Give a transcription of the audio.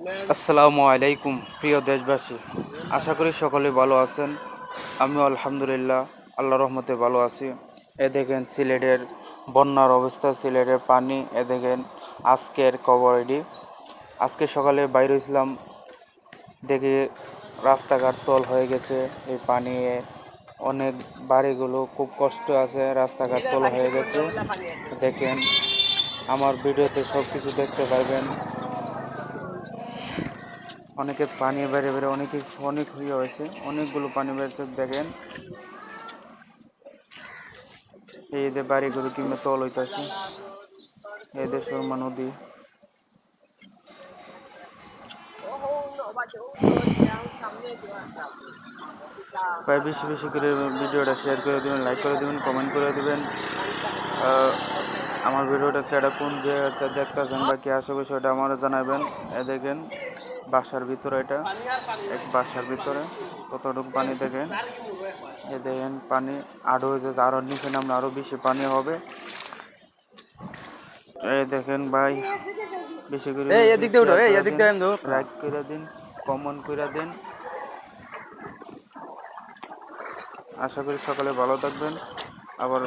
আসসালামু আলাইকুম প্রিয় দেশবাসী, আশা করি সকলে ভালো আছেন। আমিও আলহামদুলিল্লাহ আল্লাহর রহমতে ভালো আছি। এ দেখেন সিলেটের বন্যার অবস্থা, সিলেটের পানি। এ দেখেন আজকের খবর এটি। আজকে সকালে বাইরে হয়েছিলাম, দেখি রাস্তাঘাট তল হয়ে গেছে এই পানি। অনেক বাড়িগুলো খুব কষ্ট আছে, রাস্তাঘাট তল হয়ে গেছে। দেখেন আমার ভিডিওতে সব কিছু দেখতে পাইবেন। অনেকে পানি বেড়ে বেড়ে অনেক হয়ে হয়েছে, অনেকগুলো পানি বেড়েছে। দেখেন এই যে বাড়িগুলো কিংবা তল হইতেছে, এই যে সুরমা নদী। প্রায় বেশি বেশি করে ভিডিওটা শেয়ার করে দেবেন, লাইক করে দেবেন, কমেন্ট করে দেবেন। আমার ভিডিওটা কেডা কোন যে দেখতেছেন বা কি আসবে সেটা আমারও জানাবেন। এ দেখেন বাসার ভিতরে, এটা এক বাসার ভিতরে কতটুকু পানি দেখেন। এ দেখেন পানি আরো হয়ে যাচ্ছে, আরো নিচে নামলে আরো বেশি পানি হবে। এই দেখেন ভাই, বেশি করে লাইক করে দিন, কমেন্ট করে দিন। আশা করি সকালে ভালো থাকবেন। আবার